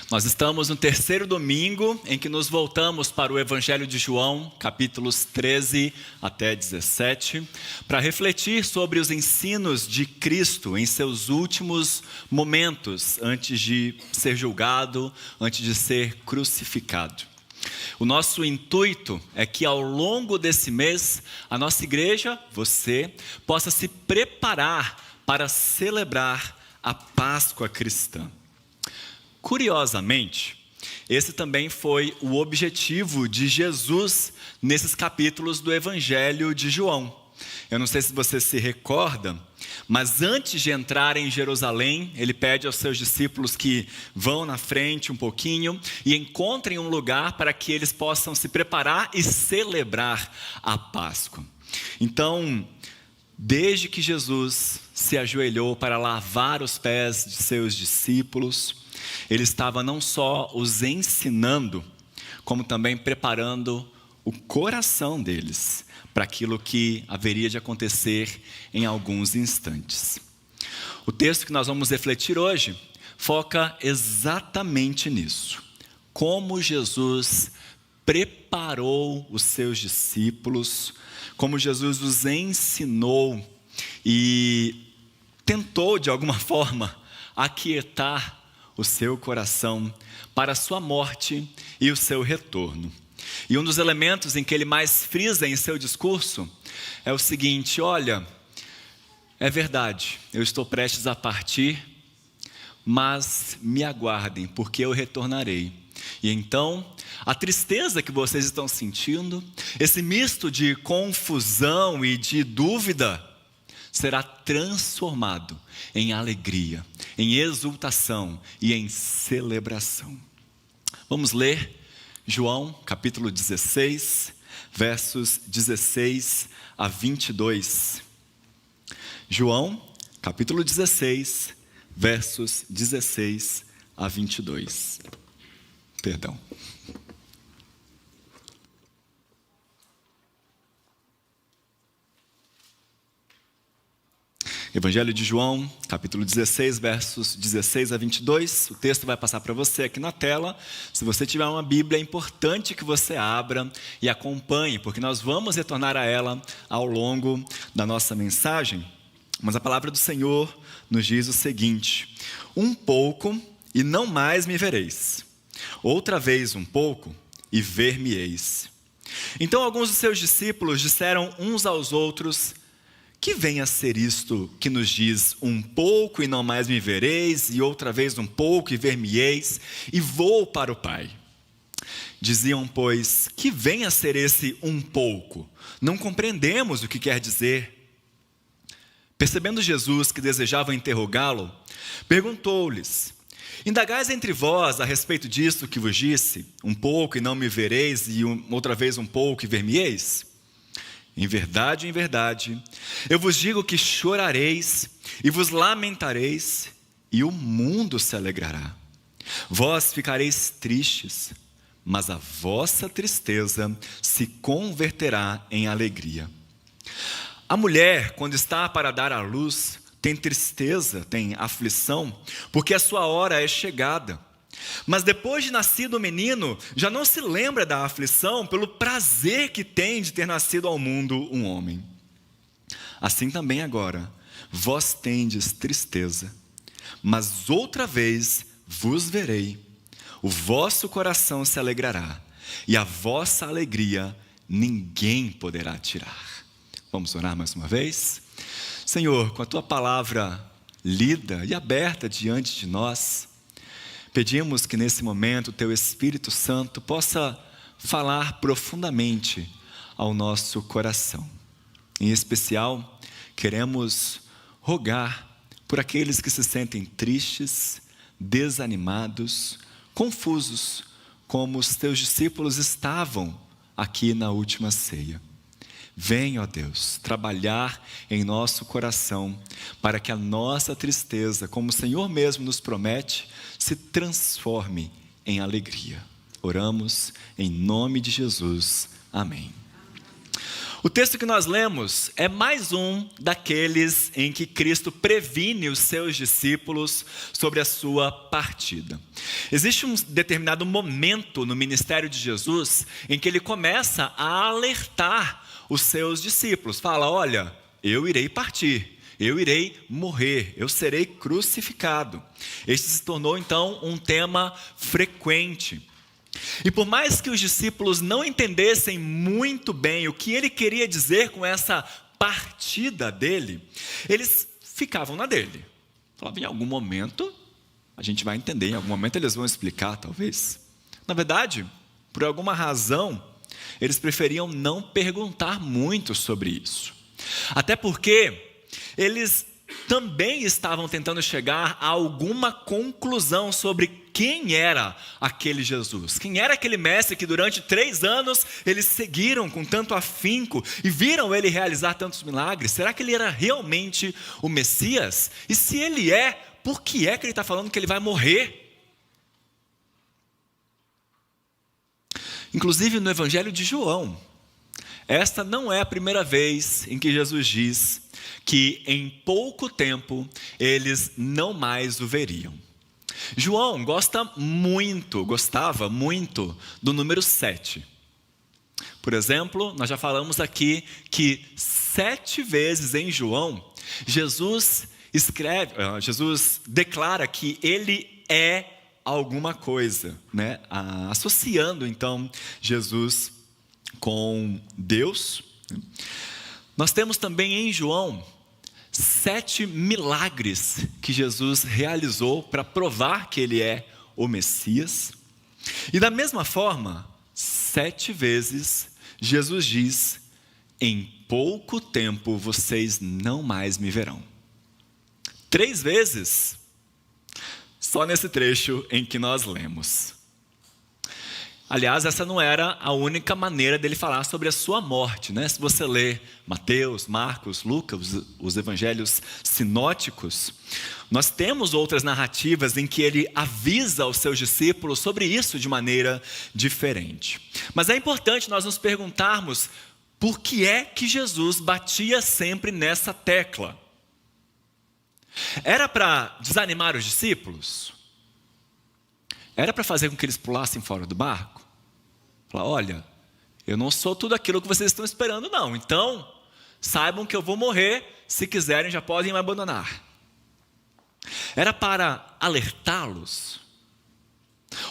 Nós estamos no terceiro domingo em que nos voltamos para o Evangelho de João, capítulos 13 até 17, para refletir sobre os ensinos de Cristo em seus últimos momentos, antes de ser julgado, antes de ser crucificado. O nosso intuito é que ao longo desse mês, a nossa igreja, você, possa se preparar para celebrar a Páscoa cristã. Curiosamente, esse também foi o objetivo de Jesus nesses capítulos do Evangelho de João. Eu não sei se você se recorda, mas antes de entrar em Jerusalém, ele pede aos seus discípulos que vão na frente um pouquinho e encontrem um lugar para que eles possam se preparar e celebrar a Páscoa. Então, desde que Jesus se ajoelhou para lavar os pés de seus discípulos, ele estava não só os ensinando, como também preparando o coração deles para aquilo que haveria de acontecer em alguns instantes. O texto que nós vamos refletir hoje foca exatamente nisso. Como Jesus preparou os seus discípulos, como Jesus os ensinou e tentou de alguma forma aquietar o seu coração para a sua morte e o seu retorno. E um dos elementos em que ele mais frisa em seu discurso é o seguinte: olha, é verdade, eu estou prestes a partir, mas me aguardem, porque eu retornarei. E então, a tristeza que vocês estão sentindo, esse misto de confusão e de dúvida, será transformado em alegria, em exultação e em celebração. Vamos ler João capítulo 16, versos 16 a 22. João capítulo 16, versos 16 a 22. Perdão. Evangelho de João, capítulo 16, versos 16 a 22. O texto vai passar para você aqui na tela. Se você tiver uma Bíblia, é importante que você abra e acompanhe, porque nós vamos retornar a ela ao longo da nossa mensagem. Mas a palavra do Senhor nos diz o seguinte: um pouco e não mais me vereis. Outra vez um pouco e ver-me-eis. Então alguns dos seus discípulos disseram uns aos outros: que venha a ser isto que nos diz, um pouco e não mais me vereis, e outra vez um pouco e ver-me-eis, e vou para o Pai. Diziam, pois, que venha a ser esse um pouco? Não compreendemos o que quer dizer. Percebendo Jesus que desejavam interrogá-lo, perguntou-lhes: indagais entre vós a respeito disto que vos disse, um pouco e não me vereis, e outra vez um pouco e ver-me-eis? Em verdade, eu vos digo que chorareis e vos lamentareis, e o mundo se alegrará. Vós ficareis tristes, mas a vossa tristeza se converterá em alegria. A mulher, quando está para dar à luz, tem tristeza, tem aflição, porque a sua hora é chegada. Mas depois de nascido o menino, já não se lembra da aflição pelo prazer que tem de ter nascido ao mundo um homem. Assim também agora, vós tendes tristeza, mas outra vez vos verei, o vosso coração se alegrará, e a vossa alegria ninguém poderá tirar. Vamos orar mais uma vez? Senhor, com a tua palavra lida e aberta diante de nós, pedimos que nesse momento o teu Espírito Santo possa falar profundamente ao nosso coração. Em especial, queremos rogar por aqueles que se sentem tristes, desanimados, confusos, como os teus discípulos estavam aqui na última ceia. Vem, ó Deus, trabalhar em nosso coração, para que a nossa tristeza, como o Senhor mesmo nos promete, se transforme em alegria. Oramos em nome de Jesus. Amém. O texto que nós lemos é mais um daqueles em que Cristo previne os seus discípulos sobre a sua partida. Existe um determinado momento no ministério de Jesus em que ele começa a alertar os seus discípulos. Fala, olha, eu irei partir, eu irei morrer, eu serei crucificado. Este se tornou então um tema frequente. E por mais que os discípulos não entendessem muito bem o que ele queria dizer com essa partida dele, eles ficavam na dele. Falavam, em algum momento a gente vai entender, em algum momento eles vão explicar, talvez. Na verdade, por alguma razão, eles preferiam não perguntar muito sobre isso. Até porque eles também estavam tentando chegar a alguma conclusão sobre quem era aquele Jesus. Quem era aquele mestre que durante 3 anos eles seguiram com tanto afinco e viram ele realizar tantos milagres? Será que ele era realmente o Messias? E se ele é, por que é que ele está falando que ele vai morrer? Inclusive no Evangelho de João, esta não é a primeira vez em que Jesus diz que em pouco tempo eles não mais o veriam. João gostava muito do número 7. Por exemplo, nós já falamos aqui que 7 vezes em João, Jesus declara que ele é alguma coisa, né? Associando então Jesus com Deus. Nós temos também em João 7 milagres que Jesus realizou para provar que ele é o Messias. E da mesma forma, 7 vezes Jesus diz, em pouco tempo vocês não mais me verão. 3 vezes, só nesse trecho em que nós lemos. Aliás, essa não era a única maneira dele falar sobre a sua morte, né? Se você ler Mateus, Marcos, Lucas, os evangelhos sinóticos, nós temos outras narrativas em que ele avisa aos seus discípulos sobre isso de maneira diferente. Mas é importante nós nos perguntarmos por que é que Jesus batia sempre nessa tecla. Era para desanimar os discípulos? Era para fazer com que eles pulassem fora do barco? Falar, olha, eu não sou tudo aquilo que vocês estão esperando não. Então, saibam que eu vou morrer. Se quiserem, já podem me abandonar. Era para alertá-los?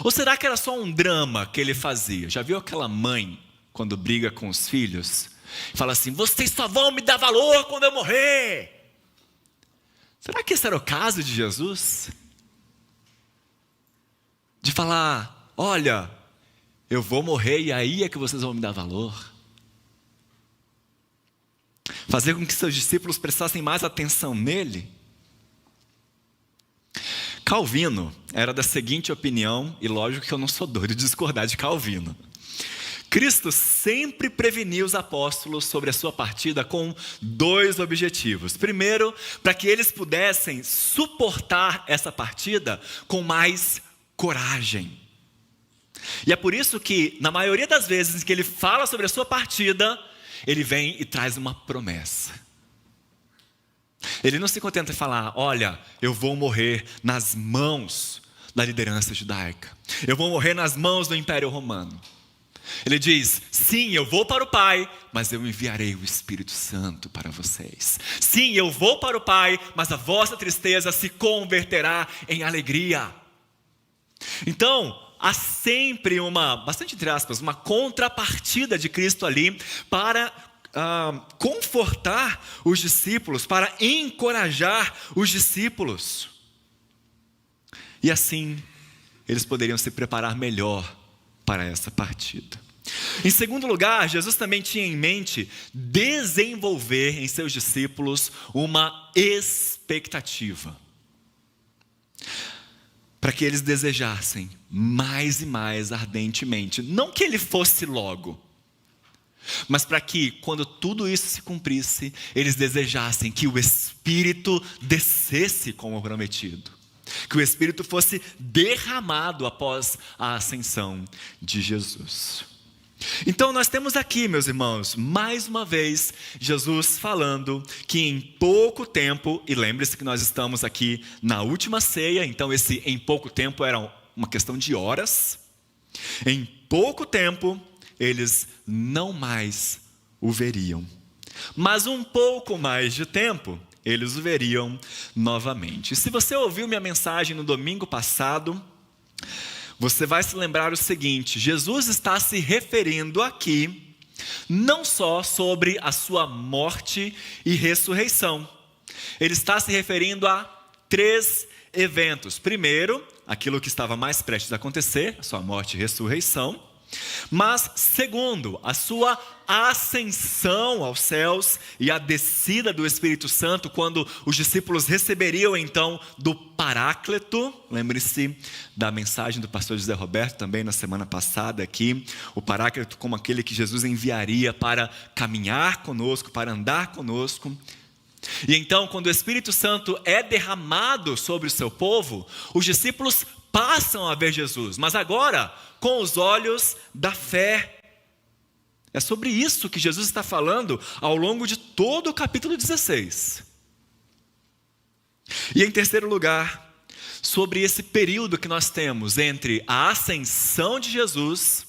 Ou será que era só um drama que ele fazia? Já viu aquela mãe, quando briga com os filhos? Fala assim, vocês só vão me dar valor quando eu morrer. Será que esse era o caso de Jesus? De falar, olha, eu vou morrer e aí é que vocês vão me dar valor. Fazer com que seus discípulos prestassem mais atenção nele. Calvino era da seguinte opinião, e lógico que eu não sou doido de discordar de Calvino. Cristo sempre preveniu os apóstolos sobre a sua partida com 2 objetivos. Primeiro, para que eles pudessem suportar essa partida com mais coragem. E é por isso que, na maioria das vezes que ele fala sobre a sua partida, ele vem e traz uma promessa. Ele não se contenta em falar, olha, eu vou morrer nas mãos da liderança judaica. Eu vou morrer nas mãos do Império Romano. Ele diz, sim, eu vou para o Pai, mas eu enviarei o Espírito Santo para vocês. Sim, eu vou para o Pai, mas a vossa tristeza se converterá em alegria. Então, há sempre bastante entre aspas, uma contrapartida de Cristo ali para confortar os discípulos, para encorajar os discípulos. E assim, eles poderiam se preparar melhor para essa partida. Em segundo lugar, Jesus também tinha em mente desenvolver em seus discípulos uma expectativa, para que eles desejassem mais e mais ardentemente, não que ele fosse logo, mas para que, quando tudo isso se cumprisse, eles desejassem que o Espírito descesse como prometido, que o Espírito fosse derramado após a ascensão de Jesus. Então nós temos aqui, meus irmãos, mais uma vez, Jesus falando que em pouco tempo, e lembre-se que nós estamos aqui na última ceia, então esse em pouco tempo era uma questão de horas. Em pouco tempo, eles não mais o veriam. Mas um pouco mais de tempo, eles o veriam novamente. E se você ouviu minha mensagem no domingo passado, você vai se lembrar o seguinte: Jesus está se referindo aqui não só sobre a sua morte e ressurreição. Ele está se referindo a 3 eventos. Primeiro, aquilo que estava mais prestes a acontecer, a sua morte e ressurreição. Mas, segundo, a sua ascensão aos céus e a descida do Espírito Santo, quando os discípulos receberiam então do Paráclito. Lembre-se da mensagem do pastor José Roberto também na semana passada aqui, o Paráclito como aquele que Jesus enviaria para caminhar conosco, para andar conosco. E então, quando o Espírito Santo é derramado sobre o seu povo, os discípulos passam a ver Jesus, mas agora com os olhos da fé. É sobre isso que Jesus está falando ao longo de todo o capítulo 16. E em terceiro lugar, sobre esse período que nós temos entre a ascensão de Jesus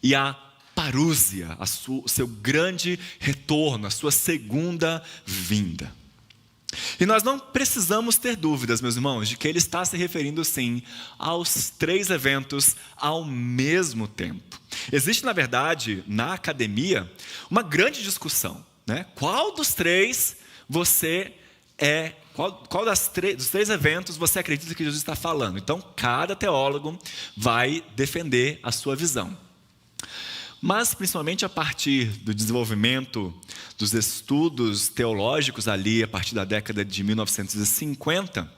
e a parúzia, o seu grande retorno, a sua segunda vinda. E nós não precisamos ter dúvidas, meus irmãos, de que ele está se referindo sim aos 3 eventos ao mesmo tempo. Existe, na verdade, na academia, uma grande discussão, né? Qual dos 3 você é, qual dos 3 eventos você acredita que Jesus está falando? Então, cada teólogo vai defender a sua visão. Mas, principalmente a partir do desenvolvimento dos estudos teológicos ali, a partir da década de 1950,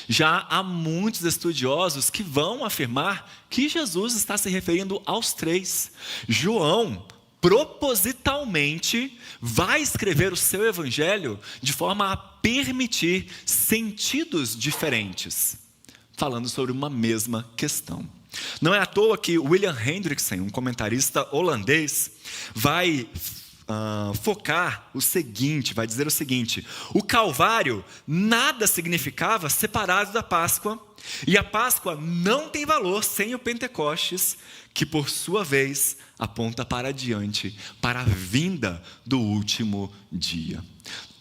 já há muitos estudiosos que vão afirmar que Jesus está se referindo aos 3. João, propositalmente, vai escrever o seu evangelho de forma a permitir sentidos diferentes, falando sobre uma mesma questão. Não é à toa que William Hendrickson, um comentarista holandês, vai focar o seguinte, vai dizer o seguinte: o Calvário nada significava separado da Páscoa, e a Páscoa não tem valor sem o Pentecostes, que por sua vez aponta para adiante, para a vinda do último dia.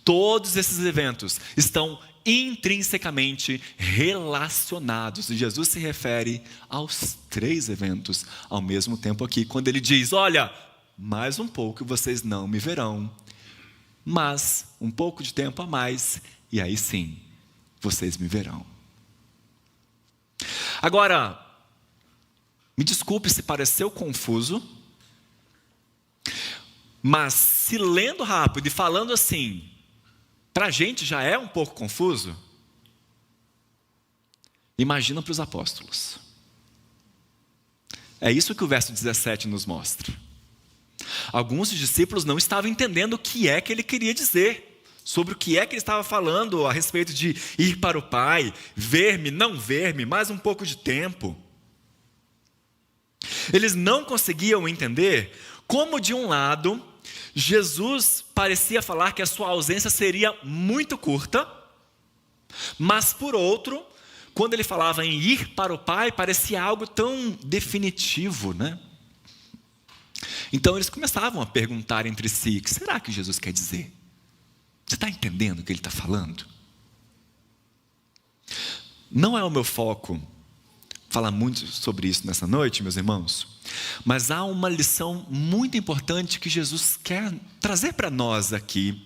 Todos esses eventos estão intrinsecamente relacionados. E Jesus se refere aos 3 eventos ao mesmo tempo aqui, quando ele diz: olha, mais um pouco e vocês não me verão, mas um pouco de tempo a mais, e aí sim, vocês me verão. Agora, me desculpe se pareceu confuso, mas se lendo rápido e falando assim, para a gente já é um pouco confuso. Imagina para os apóstolos. É isso que o verso 17 nos mostra. Alguns dos discípulos não estavam entendendo o que é que ele queria dizer, sobre o que é que ele estava falando a respeito de ir para o Pai, ver-me, não ver-me, mais um pouco de tempo. Eles não conseguiam entender como, de um lado, Jesus parecia falar que a sua ausência seria muito curta, mas por outro, quando ele falava em ir para o Pai, parecia algo tão definitivo, né? Então eles começavam a perguntar entre si: o que será que Jesus quer dizer? Você está entendendo o que ele está falando? Não é o meu foco falar muito sobre isso nessa noite, meus irmãos, mas há uma lição muito importante que Jesus quer trazer para nós aqui.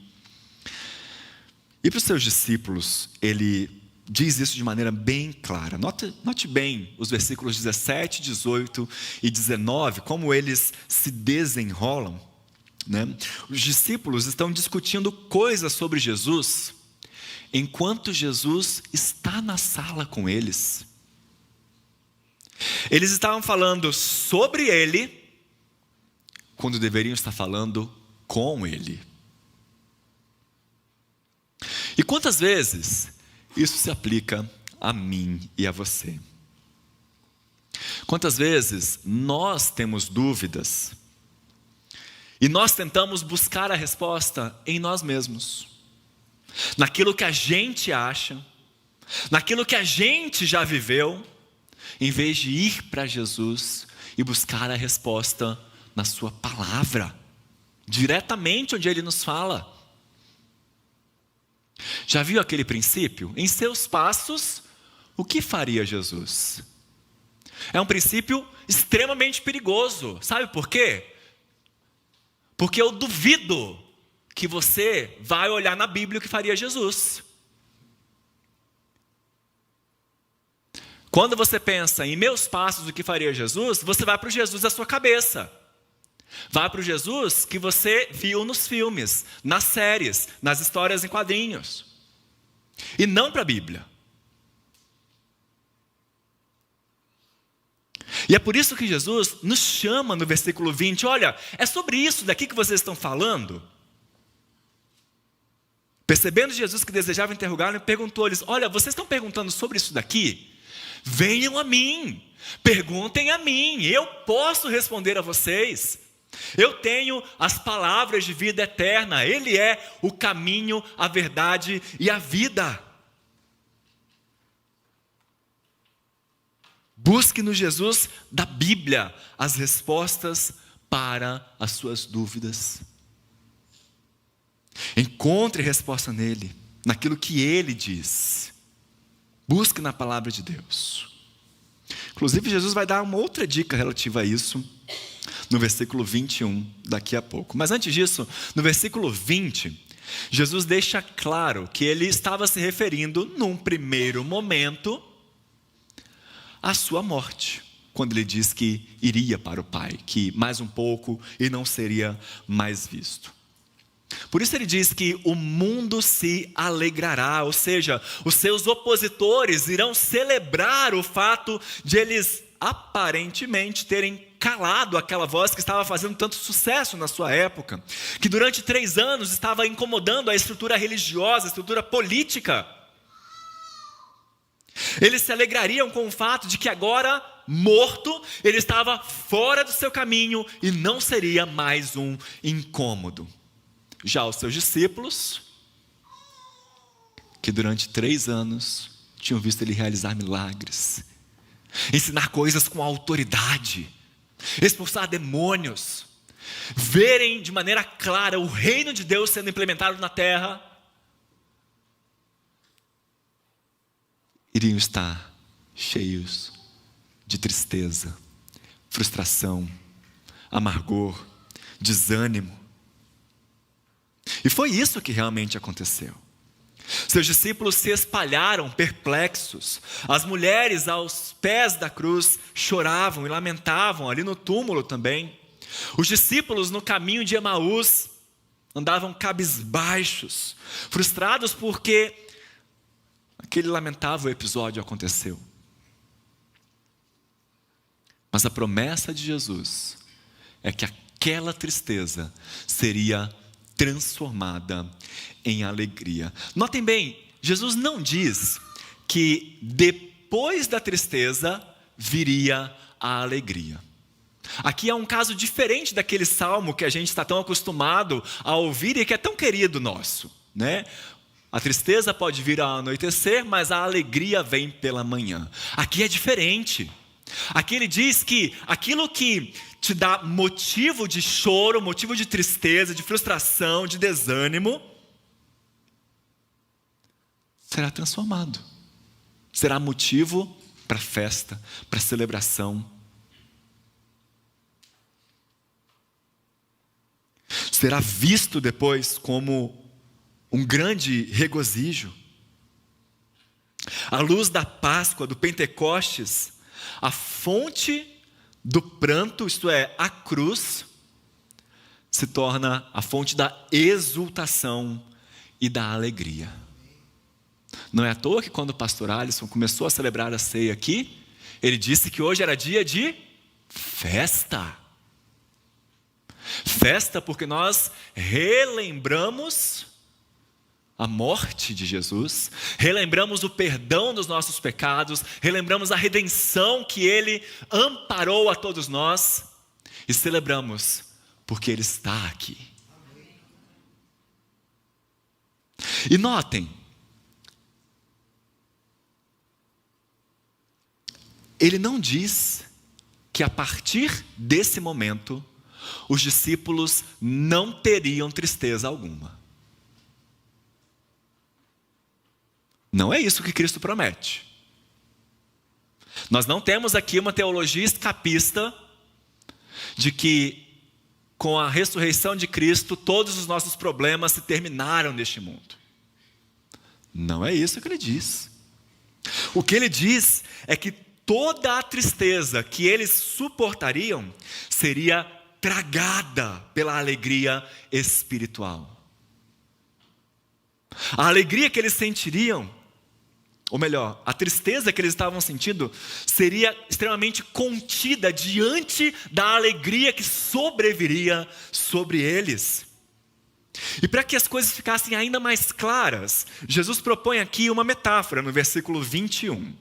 E para os seus discípulos, ele diz isso de maneira bem clara. Note bem os versículos 17, 18 e 19, como eles se desenrolam, né? Os discípulos estão discutindo coisas sobre Jesus, enquanto Jesus está na sala com eles. Eles estavam falando sobre ele, quando deveriam estar falando com ele. E quantas vezes isso se aplica a mim e a você? Quantas vezes nós temos dúvidas e nós tentamos buscar a resposta em nós mesmos, naquilo que a gente acha, naquilo que a gente já viveu, em vez de ir para Jesus e buscar a resposta na sua palavra, diretamente onde Ele nos fala. Já viu aquele princípio? Em seus passos, o que faria Jesus? É um princípio extremamente perigoso. Sabe por quê? Porque eu duvido que você vai olhar na Bíblia o que faria Jesus. Quando você pensa em meus passos, o que faria Jesus, você vai para o Jesus da sua cabeça. Vai para o Jesus que você viu nos filmes, nas séries, nas histórias em quadrinhos. E não para a Bíblia. E é por isso que Jesus nos chama no versículo 20, olha, é sobre isso daqui que vocês estão falando? Percebendo Jesus que desejava interrogar, ele perguntou-lhes, olha, vocês estão perguntando sobre isso daqui? Venham a mim, perguntem a mim, eu posso responder a vocês. Eu tenho as palavras de vida eterna, Ele é o caminho, a verdade e a vida. Busque no Jesus da Bíblia as respostas para as suas dúvidas. Encontre resposta nele, naquilo que Ele diz. Busque na palavra de Deus. Inclusive, Jesus vai dar uma outra dica relativa a isso, no versículo 21, daqui a pouco. Mas antes disso, no versículo 20, Jesus deixa claro que Ele estava se referindo, num primeiro momento, à sua morte. Quando Ele diz que iria para o Pai, que mais um pouco e não seria mais visto. Por isso Ele diz que o mundo se alegrará, ou seja, os seus opositores irão celebrar o fato de eles aparentemente terem calado aquela voz que estava fazendo tanto sucesso na sua época, que durante 3 anos estava incomodando a estrutura religiosa, a estrutura política. Eles se alegrariam com o fato de que agora, morto, ele estava fora do seu caminho e não seria mais um incômodo. Já os seus discípulos, que durante 3 anos tinham visto ele realizar milagres, ensinar coisas com autoridade, expulsar demônios, verem de maneira clara o reino de Deus sendo implementado na terra, iriam estar cheios de tristeza, frustração, amargor, desânimo. E foi isso que realmente aconteceu. Seus discípulos se espalharam perplexos. As mulheres aos pés da cruz choravam e lamentavam, ali no túmulo também. Os discípulos no caminho de Emaús andavam cabisbaixos, frustrados porque aquele lamentável episódio aconteceu. Mas a promessa de Jesus é que aquela tristeza seria transformada em alegria. Notem bem, Jesus não diz que depois da tristeza viria a alegria. Aqui é um caso diferente daquele salmo que a gente está tão acostumado a ouvir e que é tão querido nosso, né? A tristeza pode vir ao anoitecer, mas a alegria vem pela manhã. Aqui é diferente. Aqui ele diz que aquilo que te dá motivo de choro, motivo de tristeza, de frustração, de desânimo, será transformado. Será motivo para festa, para celebração. Será visto depois como um grande regozijo. À luz da Páscoa, do Pentecostes, a fonte do pranto, isto é, a cruz, se torna a fonte da exultação e da alegria. Não é à toa que quando o pastor Alisson começou a celebrar a ceia aqui, ele disse que hoje era dia de festa. Festa porque nós relembramos a morte de Jesus, relembramos o perdão dos nossos pecados, relembramos a redenção que Ele amparou a todos nós e celebramos porque Ele está aqui. E notem, Ele não diz que a partir desse momento os discípulos não teriam tristeza alguma. Não é isso que Cristo promete. Nós não temos aqui uma teologia escapista de que com a ressurreição de Cristo todos os nossos problemas se terminaram neste mundo. Não é isso que ele diz. O que ele diz é que toda a tristeza que eles suportariam seria tragada pela alegria espiritual. A alegria que eles sentiriam, ou melhor, a tristeza que eles estavam sentindo seria extremamente contida diante da alegria que sobreviria sobre eles. E para que as coisas ficassem ainda mais claras, Jesus propõe aqui uma metáfora no versículo 21.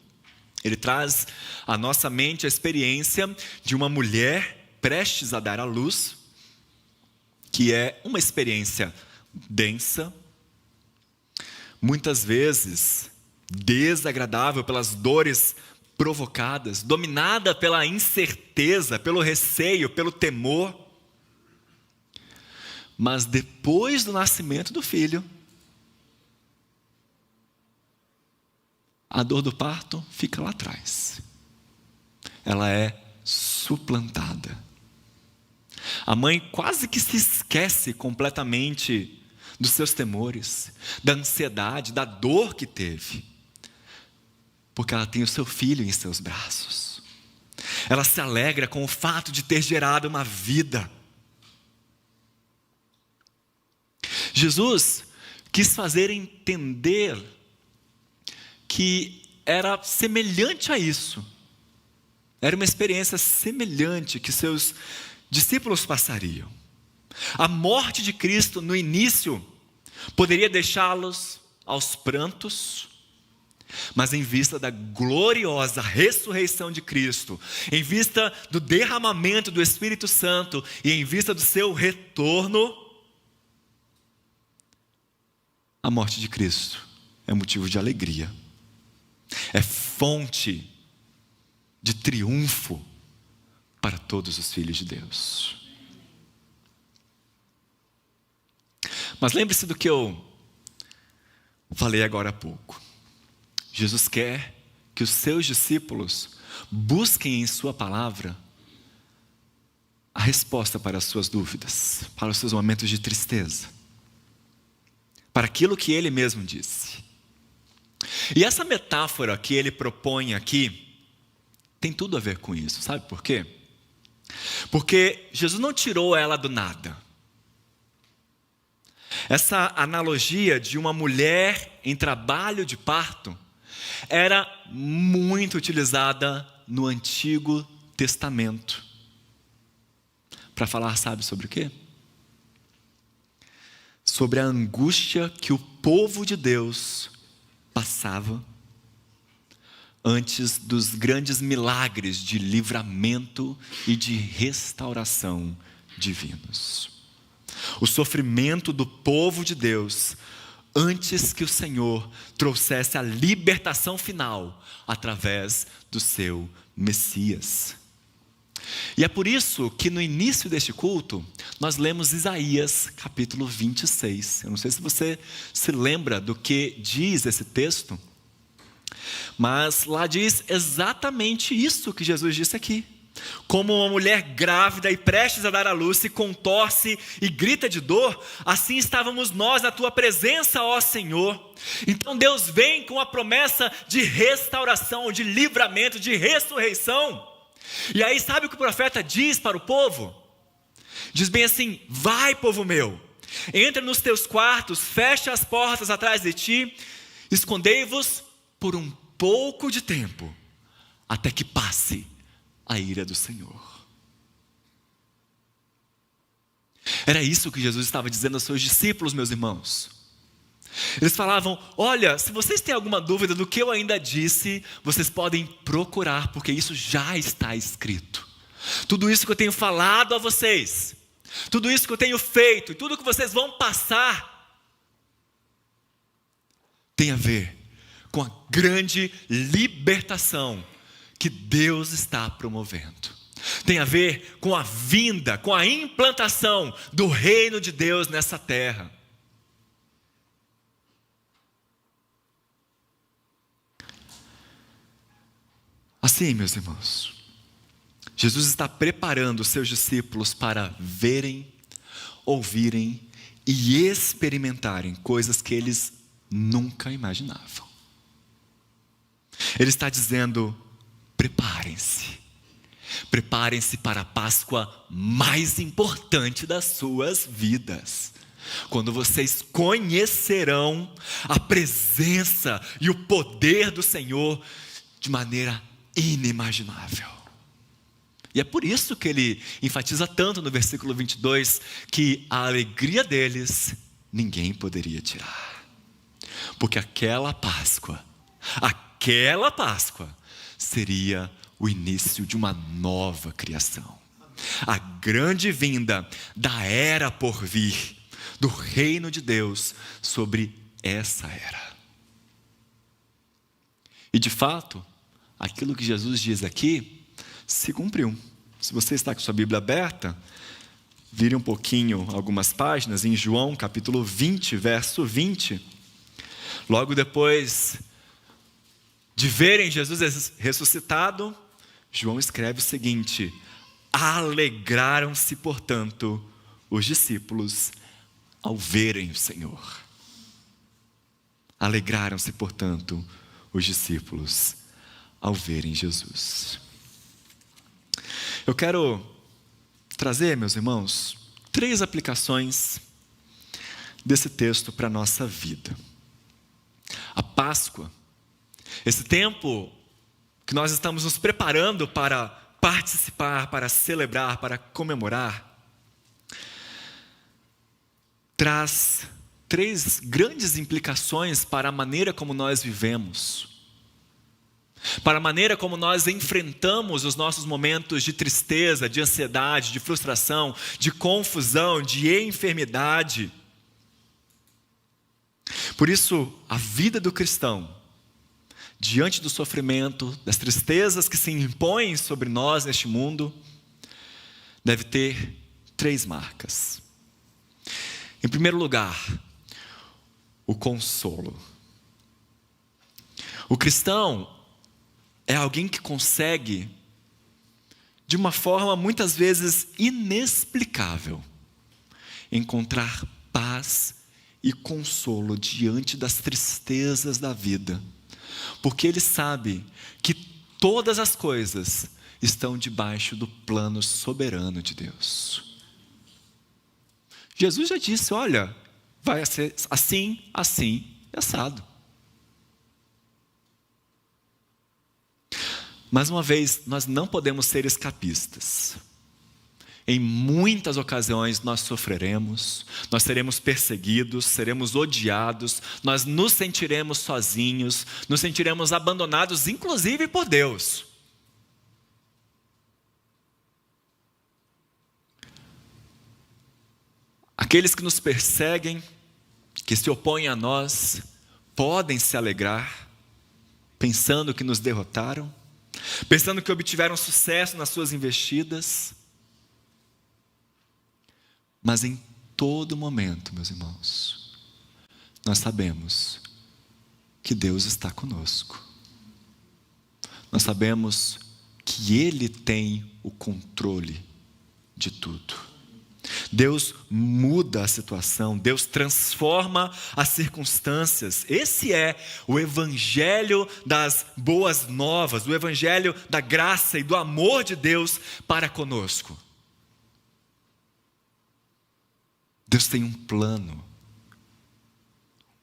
Ele traz à nossa mente a experiência de uma mulher prestes a dar à luz, que é uma experiência densa, muitas vezes desagradável pelas dores provocadas, dominada pela incerteza, pelo receio, pelo temor. Mas depois do nascimento do filho, a dor do parto fica lá atrás. Ela é suplantada. A mãe quase que se esquece completamente dos seus temores, da ansiedade, da dor que teve, porque ela tem o seu filho em seus braços. Ela se alegra com o fato de ter gerado uma vida. Jesus quis fazer entender que era semelhante a isso. Era uma experiência semelhante que seus discípulos passariam. A morte de Cristo no início poderia deixá-los aos prantos, mas em vista da gloriosa ressurreição de Cristo, em vista do derramamento do Espírito Santo e em vista do seu retorno, a morte de Cristo é motivo de alegria, é fonte de triunfo para todos os filhos de Deus. Mas lembre-se do que eu falei agora há pouco. Jesus quer que os seus discípulos busquem em sua palavra a resposta para as suas dúvidas, para os seus momentos de tristeza, para aquilo que ele mesmo disse. E essa metáfora que ele propõe aqui tem tudo a ver com isso, sabe por quê? Porque Jesus não tirou ela do nada. Essa analogia de uma mulher em trabalho de parto era muito utilizada no Antigo Testamento. Para falar, sabe sobre o quê? Sobre a angústia que o povo de Deus passava antes dos grandes milagres de livramento e de restauração divinos. O sofrimento do povo de Deus antes que o Senhor trouxesse a libertação final através do seu Messias. E é por isso que no início deste culto nós lemos Isaías capítulo 26. Eu não sei se você se lembra do que diz esse texto, mas lá diz exatamente isso que Jesus disse aqui. Como uma mulher grávida e prestes a dar à luz se contorce e grita de dor, assim estávamos nós na tua presença, ó Senhor. Então Deus vem com a promessa de restauração, de livramento, de ressurreição. E aí sabe o que o profeta diz para o povo? Diz bem assim: vai, povo meu, entra nos teus quartos, fecha as portas atrás de ti, escondei-vos por um pouco de tempo, até que passe a ira do Senhor. Era isso que Jesus estava dizendo aos seus discípulos, meus irmãos. Eles falavam: olha, se vocês têm alguma dúvida do que eu ainda disse, vocês podem procurar, porque isso já está escrito. Tudo isso que eu tenho falado a vocês, tudo isso que eu tenho feito, e tudo que vocês vão passar, tem a ver com a grande libertação que Deus está promovendo. Tem a ver com a vinda, com a implantação do reino de Deus nessa terra. Assim, meus irmãos, Jesus está preparando os seus discípulos para verem, ouvirem e experimentarem coisas que eles nunca imaginavam. Ele está dizendo: preparem-se. Preparem-se para a Páscoa mais importante das suas vidas, quando vocês conhecerão a presença e o poder do Senhor de maneira inimaginável. E é por isso que ele enfatiza tanto no versículo 22 que a alegria deles ninguém poderia tirar, porque aquela Páscoa seria o início de uma nova criação, a grande vinda da era por vir, do reino de Deus sobre essa era. E de fato, aquilo que Jesus diz aqui se cumpriu. Se você está com sua Bíblia aberta, vire um pouquinho algumas páginas em João capítulo 20, verso 20. Logo depois de verem Jesus ressuscitado, João escreve o seguinte: alegraram-se, portanto, os discípulos ao verem o Senhor. Alegraram-se, portanto, os discípulos ao verem Jesus. Eu quero trazer, meus irmãos, 3 aplicações desse texto para a nossa vida. A Páscoa, esse tempo que nós estamos nos preparando para participar, para celebrar, para comemorar, traz 3 grandes implicações para a maneira como nós vivemos, para a maneira como nós enfrentamos os nossos momentos de tristeza, de ansiedade, de frustração, de confusão, de enfermidade. Por isso, a vida do cristão, diante do sofrimento, das tristezas que se impõem sobre nós neste mundo, deve ter 3 marcas. Em primeiro lugar, o consolo. O cristão é alguém que consegue, de uma forma muitas vezes inexplicável, encontrar paz e consolo diante das tristezas da vida, porque ele sabe que todas as coisas estão debaixo do plano soberano de Deus. Jesus já disse: olha, vai ser assim, assim e assado. Mais uma vez, nós não podemos ser escapistas. Em muitas ocasiões nós sofreremos, nós seremos perseguidos, seremos odiados, nós nos sentiremos sozinhos, nos sentiremos abandonados, inclusive por Deus. Aqueles que nos perseguem, que se opõem a nós, podem se alegrar, pensando que nos derrotaram, pensando que obtiveram sucesso nas suas investidas. Mas em todo momento, meus irmãos, nós sabemos que Deus está conosco. Nós sabemos que Ele tem o controle de tudo. Deus muda a situação, Deus transforma as circunstâncias. Esse é o evangelho das boas novas, o evangelho da graça e do amor de Deus para conosco. Deus tem um plano,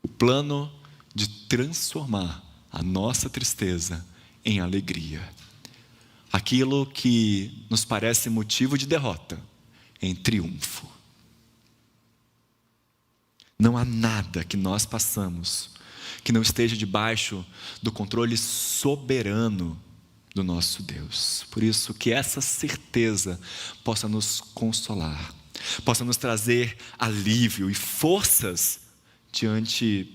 o plano de transformar a nossa tristeza em alegria. Aquilo que nos parece motivo de derrota, em triunfo. Não há nada que nós passamos que não esteja debaixo do controle soberano do nosso Deus. Por isso, que essa certeza possa nos consolar, possa nos trazer alívio e forças diante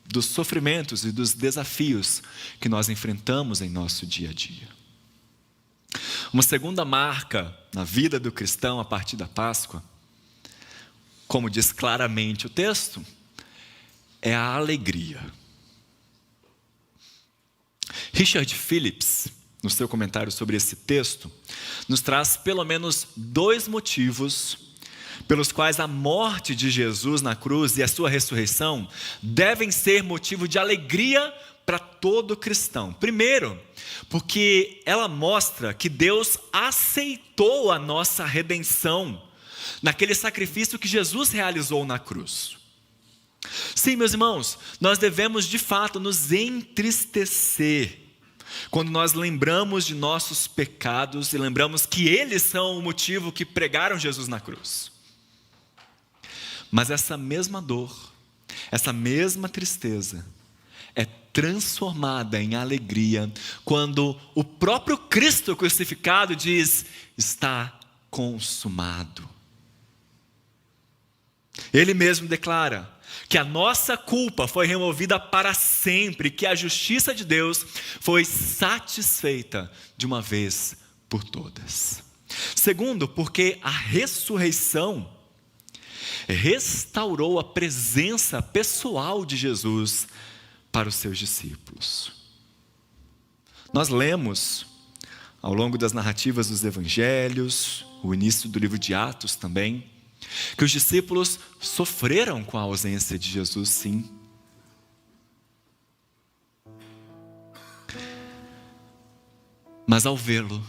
dos sofrimentos e dos desafios que nós enfrentamos em nosso dia a dia. Uma segunda marca na vida do cristão a partir da Páscoa, como diz claramente o texto, é a alegria. Richard Phillips, no seu comentário sobre esse texto, nos traz pelo menos 2 motivos pelos quais a morte de Jesus na cruz e a sua ressurreição devem ser motivo de alegria para todo cristão. Primeiro, porque ela mostra que Deus aceitou a nossa redenção naquele sacrifício que Jesus realizou na cruz. Sim, meus irmãos, nós devemos de fato nos entristecer quando nós lembramos de nossos pecados e lembramos que eles são o motivo que pregaram Jesus na cruz. Mas essa mesma dor, essa mesma tristeza é transformada em alegria quando o próprio Cristo crucificado diz: está consumado. Ele mesmo declara que a nossa culpa foi removida para sempre, que a justiça de Deus foi satisfeita de uma vez por todas. Segundo, porque a ressurreição restaurou a presença pessoal de Jesus para os seus discípulos. Nós lemos ao longo das narrativas dos evangelhos, o início do livro de Atos também, que os discípulos sofreram com a ausência de Jesus, sim. Mas ao vê-lo,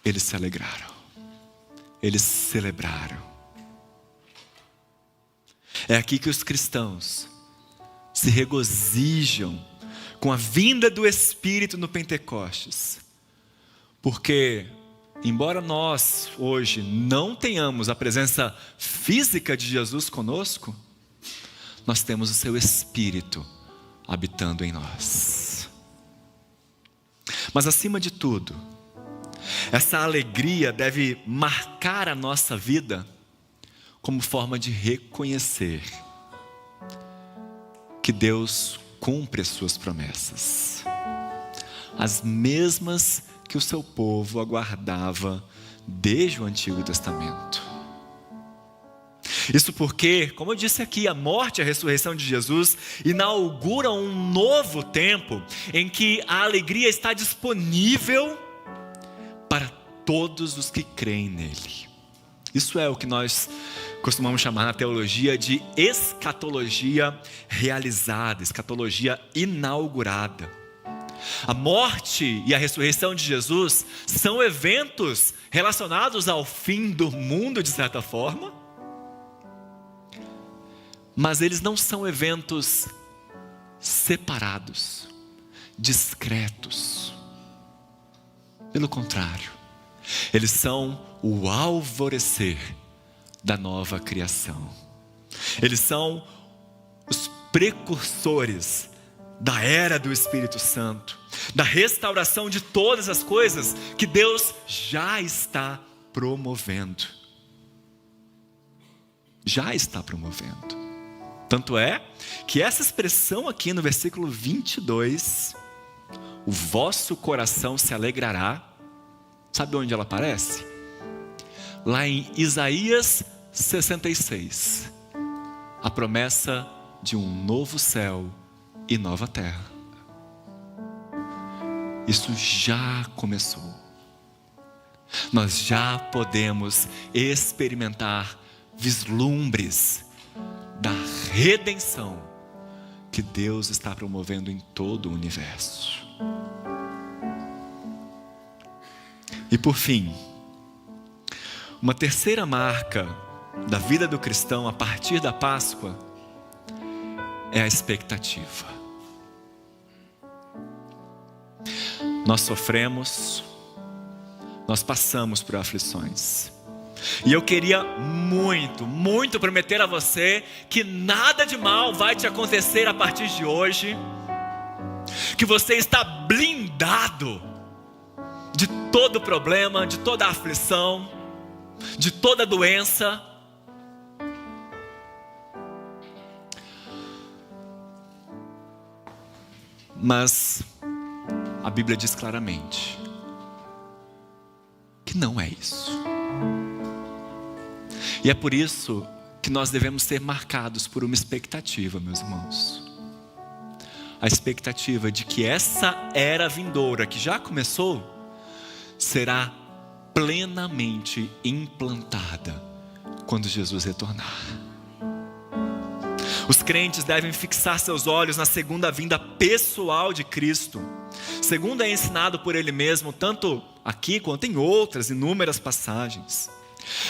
eles se alegraram, eles celebraram. É aqui que os cristãos se regozijam com a vinda do Espírito no Pentecostes, porque embora nós hoje não tenhamos a presença física de Jesus conosco, nós temos o seu Espírito habitando em nós. Mas acima de tudo, essa alegria deve marcar a nossa vida como forma de reconhecer que Deus cumpre as suas promessas, as mesmas que o seu povo aguardava desde o Antigo Testamento. Isso porque, como eu disse aqui, a morte e a ressurreição de Jesus inauguram um novo tempo em que a alegria está disponível para todos os que creem nele. Isso é o que nós costumamos chamar na teologia de escatologia realizada, escatologia inaugurada. A morte e a ressurreição de Jesus são eventos relacionados ao fim do mundo, de certa forma, mas eles não são eventos separados, discretos. Pelo contrário, eles são o alvorecer da nova criação. Eles são os precursores da era do Espírito Santo, da restauração de todas as coisas que Deus já está promovendo. Já está promovendo. Tanto é que essa expressão aqui no versículo 22, o vosso coração se alegrará, sabe onde ela aparece? Lá em Isaías 66, a promessa de um novo céu e nova terra. Isso já começou. Nós já podemos experimentar vislumbres da redenção que Deus está promovendo em todo o universo. E por fim, uma terceira marca da vida do cristão a partir da Páscoa é a expectativa. Nós sofremos, nós passamos por aflições, E eu queria muito, muito prometer a você que nada de mal vai te acontecer a partir de hoje, que você está blindado de todo problema, de toda aflição, de toda doença. Mas a Bíblia diz claramente que não é isso. E é por isso que nós devemos ser marcados por uma expectativa, meus irmãos. A expectativa de que essa era vindoura, que já começou, será plenamente implantada quando Jesus retornar. Os crentes devem fixar seus olhos na segunda vinda pessoal de Cristo, segundo é ensinado por Ele mesmo, tanto aqui quanto em outras inúmeras passagens.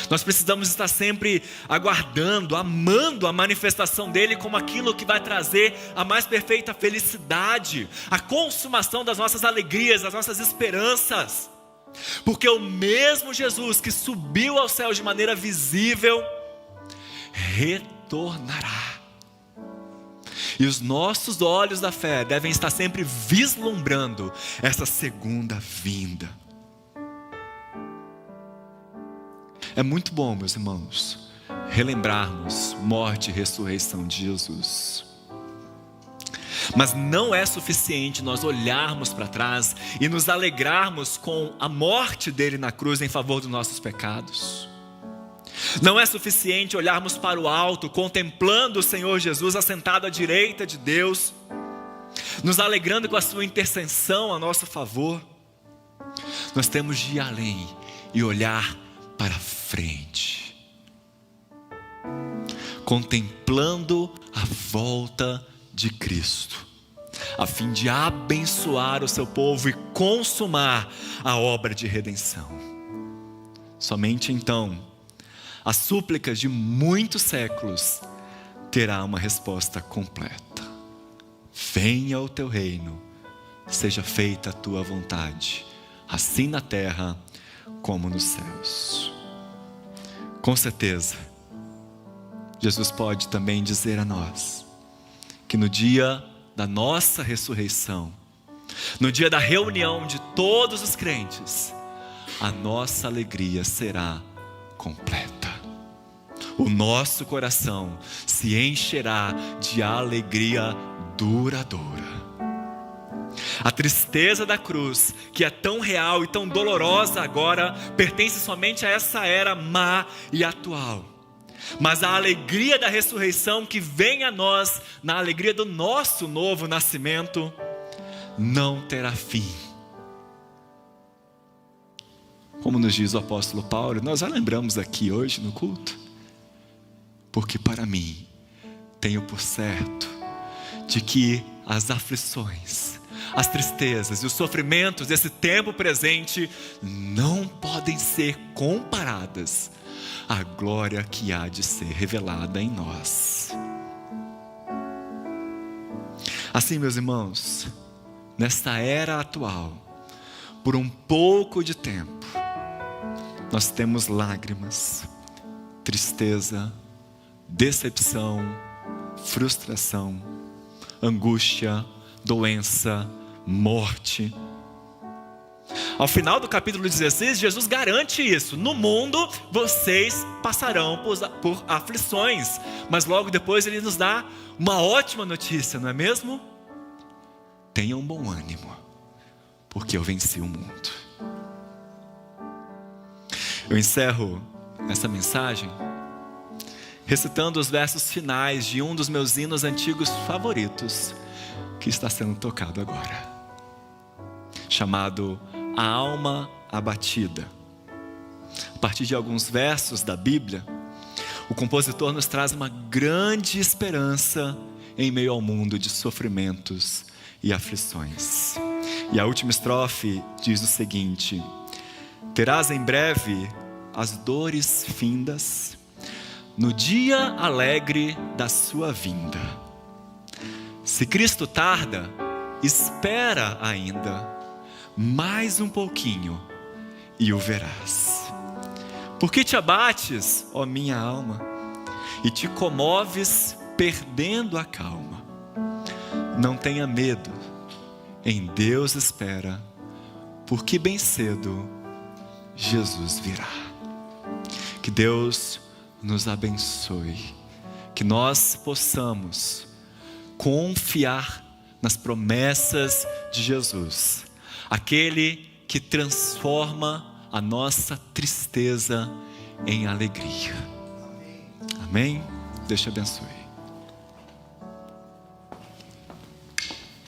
Nós precisamos estar sempre aguardando, amando a manifestação dEle como aquilo que vai trazer a mais perfeita felicidade, a consumação das nossas alegrias, das nossas esperanças. Porque o mesmo Jesus que subiu ao céu de maneira visível, retornará. E os nossos olhos da fé devem estar sempre vislumbrando essa segunda vinda. É muito bom, meus irmãos, relembrarmos morte e ressurreição de Jesus. Mas não é suficiente nós olharmos para trás e nos alegrarmos com a morte dele na cruz em favor dos nossos pecados. Não é suficiente olharmos para o alto, contemplando o Senhor Jesus assentado à direita de Deus, nos alegrando com a sua intercessão a nosso favor. Nós temos de ir além e olhar para frente, contemplando a volta de Cristo, a fim de abençoar o seu povo e consumar a obra de redenção. Somente então, as súplicas de muitos séculos terá uma resposta completa. Venha o teu reino, seja feita a tua vontade, assim na terra como nos céus. Com certeza, Jesus pode também dizer a nós que no dia da nossa ressurreição, no dia da reunião de todos os crentes, a nossa alegria será completa. O nosso coração se encherá de alegria duradoura. A tristeza da cruz, que é tão real e tão dolorosa agora, pertence somente a essa era má e atual. Mas a alegria da ressurreição que vem a nós, na alegria do nosso novo nascimento, não terá fim. Como nos diz o apóstolo Paulo, nós já lembramos aqui hoje no culto, porque para mim, tenho por certo, de que as aflições, as tristezas e os sofrimentos desse tempo presente não podem ser comparadas à glória que há de ser revelada em nós. Assim, meus irmãos, nesta era atual, por um pouco de tempo, nós temos lágrimas, tristeza, decepção, frustração, angústia, doença, morte. Ao final do capítulo 16, Jesus garante isso: no mundo vocês passarão por aflições, mas logo depois ele nos dá uma ótima notícia, não é mesmo? Tenham bom ânimo, porque eu venci o mundo. Eu encerro essa mensagem recitando os versos finais de um dos meus hinos antigos favoritos, que está sendo tocado agora, chamado A Alma Abatida. A partir de alguns versos da Bíblia, o compositor nos traz uma grande esperança em meio ao mundo de sofrimentos e aflições. E a última estrofe diz o seguinte: terás em breve as dores findas, no dia alegre da sua vinda. Se Cristo tarda, espera ainda mais um pouquinho e o verás. Por que te abates, ó minha alma, e te comoves perdendo a calma? Não tenha medo, em Deus espera, porque bem cedo Jesus virá. Que Deus nos abençoe, que nós possamos confiar nas promessas de Jesus, aquele que transforma a nossa tristeza em alegria. Amém? Deus te abençoe.